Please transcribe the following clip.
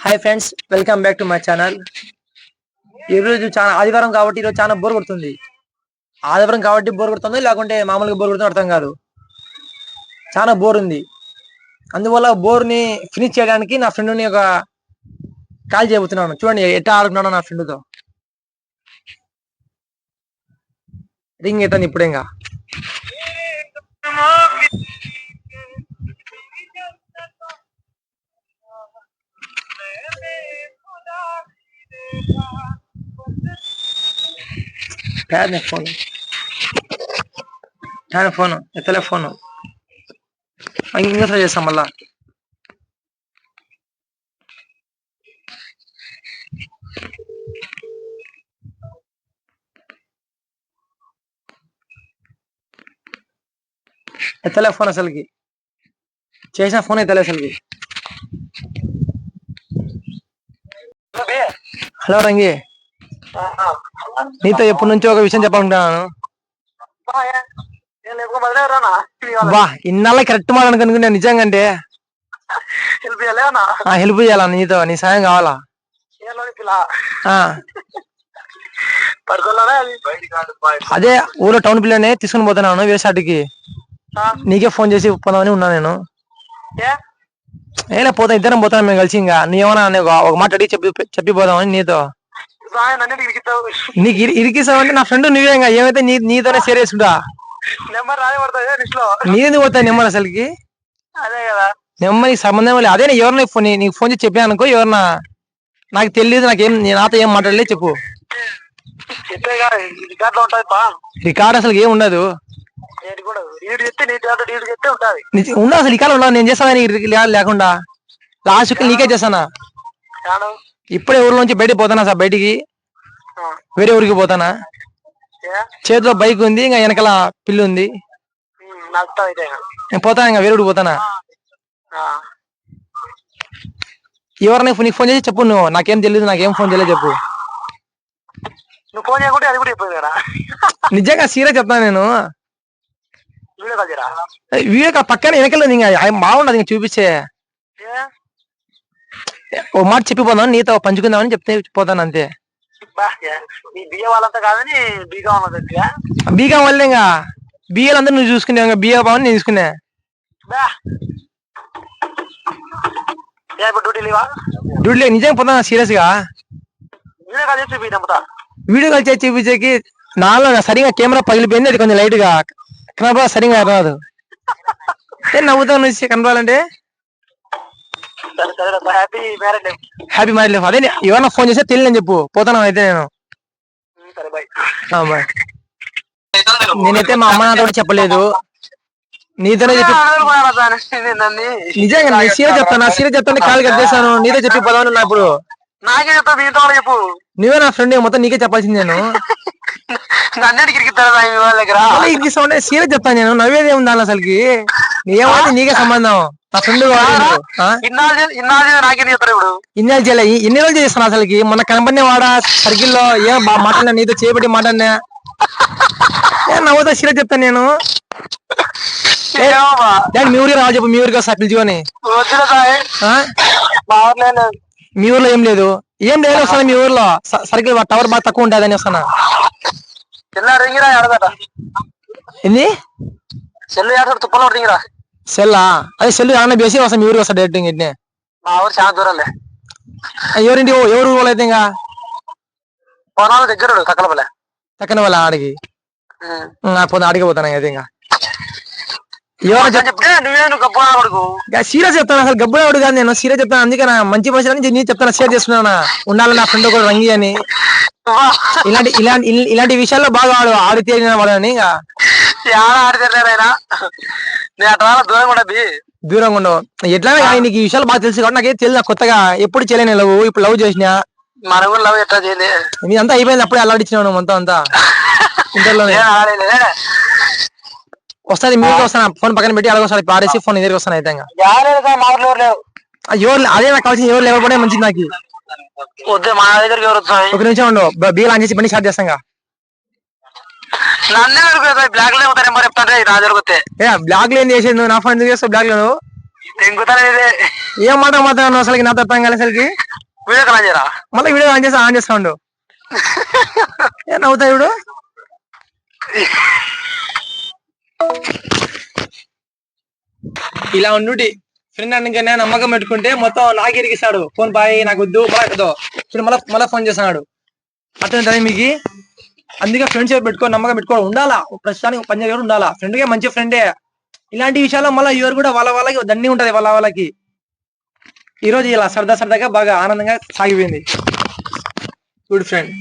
Hi friends, welcome back to my channel. ఈరోజు చాలా ఆదివారం కాబట్టి ఈరోజు చాలా బోర్ కొడుతుంది. ఆదివారం కాబట్టి బోర్ కొడుతుంది, లేకుంటే మామూలుగా బోర్ కొడుతుంది అర్థం కాదు. చాలా బోర్ ఉంది. అందువల్ల బోర్ని ఫినిష్ చేయడానికి నా ఫ్రెండ్ని ఒక కాల్ చేయబోతున్నాను. చూడండి ఎట్లా ఆడుకున్నాను నా ఫ్రెండ్తో. రింగ్ ఎట్టండి ఇప్పుడే. ఇంకా ఫోన్ ఎత్తలే. ఫోన్ ఇంకోసారి చేస్తాం మళ్ళా. ఎత్తలే ఫోన్ అసలుకి. చేసిన ఫోన్ ఎత్తలే అసలుకి. హలో రంగి, నీతో ఎప్పటి నుంచో ఒక విషయం చెప్పాలనుకుంటున్నాను. బా ఇన్నాళ్ళ కరెక్ట్ మాట అనుకున్నా. నిజంగా అంటే హెల్ప్ చేయాలా నీతో? నీ సాయం కావాలా? అదే ఊళ్ళో టౌన్ పిల్లనే తీసుకుని పోతున్నాను వేసాటికి. నీకే ఫోన్ చేసి పోదామని ఉన్నా నేను. ఏలే పోతా, ఇద్దరం పోతాను మేము కలిసి. ఇంకా నువ్వేమన్నా ఒక మాట అడిగి చెప్పిపోదామని నీతో. నీకు ఇరికిస్తామంటే నా ఫ్రెండ్ నువ్వే. ఇంకా ఏమైతే నీతోనే షేర్ చేసుకుంటా. నీది పోతా నెంబర్ అసలుకి. నెంబర్ నీకు సంబంధం లేదు. అదే ఎవరిని నీకు ఫోన్ చేసి చెప్పాను అనుకో. ఎవరన్నా నాకు తెలియదు, నాకేం నాతో ఏం మాట్లాడలేదు చెప్పు. రికార్డ్ అసలు ఏం ఉండదు. ఉండదు అసలు రికార్డు ఉండదు. నేను చేస్తాను లేకుండా. లాస్ట్ నీకే చేస్తానా. ఇప్పుడే ఊర్లో నుంచి బయటకు పోతానా సార్. బయటికి వేరే ఊరికి పోతానా. చేతిలో బైక్ ఉంది, ఇంకా వెనకాల పిల్లి ఉంది. నేను పోతాను, ఇంకా వేరే ఊరికి పోతానా. ఎవరిని నీకు ఫోన్ చేసి చెప్పు. నువ్వు నాకేం తెలియదు, నాకేం ఫోన్ చేయలేదు చెప్పు. నిజంగా సీరియస్ చెప్తాను నేను. వీడియో పక్కన వెనకలేదు. ఇంకా బాగుండదు. ఇంకా చూపించే ఓ మాట చెప్పిపోదాం, నీతో పంచుకుందామని చెప్తే పోతాను అంతే. బీగా వాళ్ళే. ఇంకా బియ్యాలు అందరూ నువ్వు చూసుకునే. ఇంకా బియ్య బావని నేను తీసుకున్నా. డ్యూటీ నిజంగా పోతాను సీరియస్ గా. వీడియో కాల్ చేసి చూపించేకి నాలో సరిగా కెమెరా పగిలిపోయింది. అది కొంచెం లైట్ గా కనబడ సరిగా రాదు. నవ్వుతావు నువ్వు కనబడాలంటే. Happy marriage life. అదే ఎవరన్నా ఫోన్ చేస్తే తెలియని చెప్పు. పోతాను అయితే నేను. నేనైతే మా అమ్మ నాతో చెప్పలేదు, నీతోనే చెప్పి. నిజంగా నేను సీరియస్ చెప్తాను. కాల్ కట్ చేస్తాను. నీతో చెప్పి పోదామని ఉన్నా. ఇప్పుడు నాకే చెప్తా, చెప్పు. నువ్వే నా ఫ్రెండ్, మొత్తం నీకే చెప్పాల్సింది. నేను సీరియస్ చెప్తాను. నేను నవ్వేది ఏముంది దాని అసలుకి. ఏమైతే నీకే సంబంధం. నా ఫ్రెండ్ ఇన్నాళ్ళు చేయలే. ఎన్ని రోజులు చేస్తాను అసలుకి. మొన్న కనపడిన వాడ సర్కిల్లో ఏం మాట్లాడినా, నీతో చేపట్టి మాట్లాడినా. నవ్వుతా సీరియస్ చెప్తాను నేను. మీ ఊరికి రావాలి చెప్పు. మీ ఊరికి వస్తా పిలుచుకొని. మీ ఊర్లో ఏం లేదు. ఏం లేదు వస్తాను మీ ఊర్లో. సర్కిల్ టవర్ బాగా తక్కువ ఉంటుంది అని వస్తానా. ఏంది సెల్లా? అదే సెల్ ఏమన్నా బేసి వస్తా మీ ఊరికి వస్తా డైరెక్ట్. ఇంకే ఎవరింటి ఎవరు ఊళ్ళో అయితే ఇంకా తక్కన వాళ్ళ ఆడికి పోతా. ఆడికి పోతాను అయితే. ఇంకా సీరియస్ చెప్తాను. అసలు గబ్బుడు కాదు నేను. సీరియస్ చెప్తాను. అందుకే నా మంచి మనిషి నీ చెప్తాను. షేర్ చేసుకున్నా ఉండాలి నా ఫ్రెండ్ కూడా రంగి అని. ఇలాంటి విషయాల్లో బాగా ఆడి తేలిన వాడని. దూరంగా ఉండవు. ఎట్లా కానీ నీకు ఈ విషయాలు బాగా తెలుసు కాబట్టి నాకేం తెలియదు. కొత్తగా ఎప్పుడు చేయలేను లవ్. ఇప్పుడు లవ్ చేసినా అంతా అయిపోయింది. అప్పుడే అల్లాడిచ్చినావు మొత్తం అంతా. ఇంటర్లోనే వస్తుంది. మీరు వస్తాను. ఫోన్ పక్కన పెట్టి అలాగ వస్తాను. పాడేసి ఫోన్ ఎదురుకు వస్తాను. అయితే ఎవరు అదే నాకు కావాల్సింది. ఎవరు లేకపోతే మంచిది నాకు. ఒక నిమిషం ఉండు. బీల్ ఆన్ చేసి బండి స్టార్ట్ చేస్తాం. బ్లాక్ లో ఏం చేసేది? నా ఫోన్ ఎందుకు చేస్తావు బ్లాక్ లో? ఏం మాట మాట్లాడు అసలుకి నాతో అర్థం కాలే అసలుకి. మళ్ళీ వీడియో ఆన్ చేస్తాడు. ఏం నవ్వుతా ఇప్పుడు. ఇలా ఉండుటి ఫ్రెండ్ అందుకనే నమ్మకం పెట్టుకుంటే మొత్తం నాకు ఇరిగిస్తాడు. ఫోన్ బాయ్ నాకు వద్దు మళ్ళీ మళ్ళీ ఫోన్ చేస్తున్నాడు. అర్థం మీకు. అందుకే ఫ్రెండ్స్ పెట్టుకో, నమ్మకం పెట్టుకో, ఉండాలా ప్రస్తుతానికి పనిచేయడం ఉండాలా. ఫ్రెండ్గా మంచి ఫ్రెండే. ఇలాంటి విషయాల్లో మళ్ళీ ఎవరు కూడా వాళ్ళకి దండి ఉంటది. వాళ్ళకి ఈ రోజు ఇలా సరదాగా బాగా ఆనందంగా సాగిపోయింది. Good friend.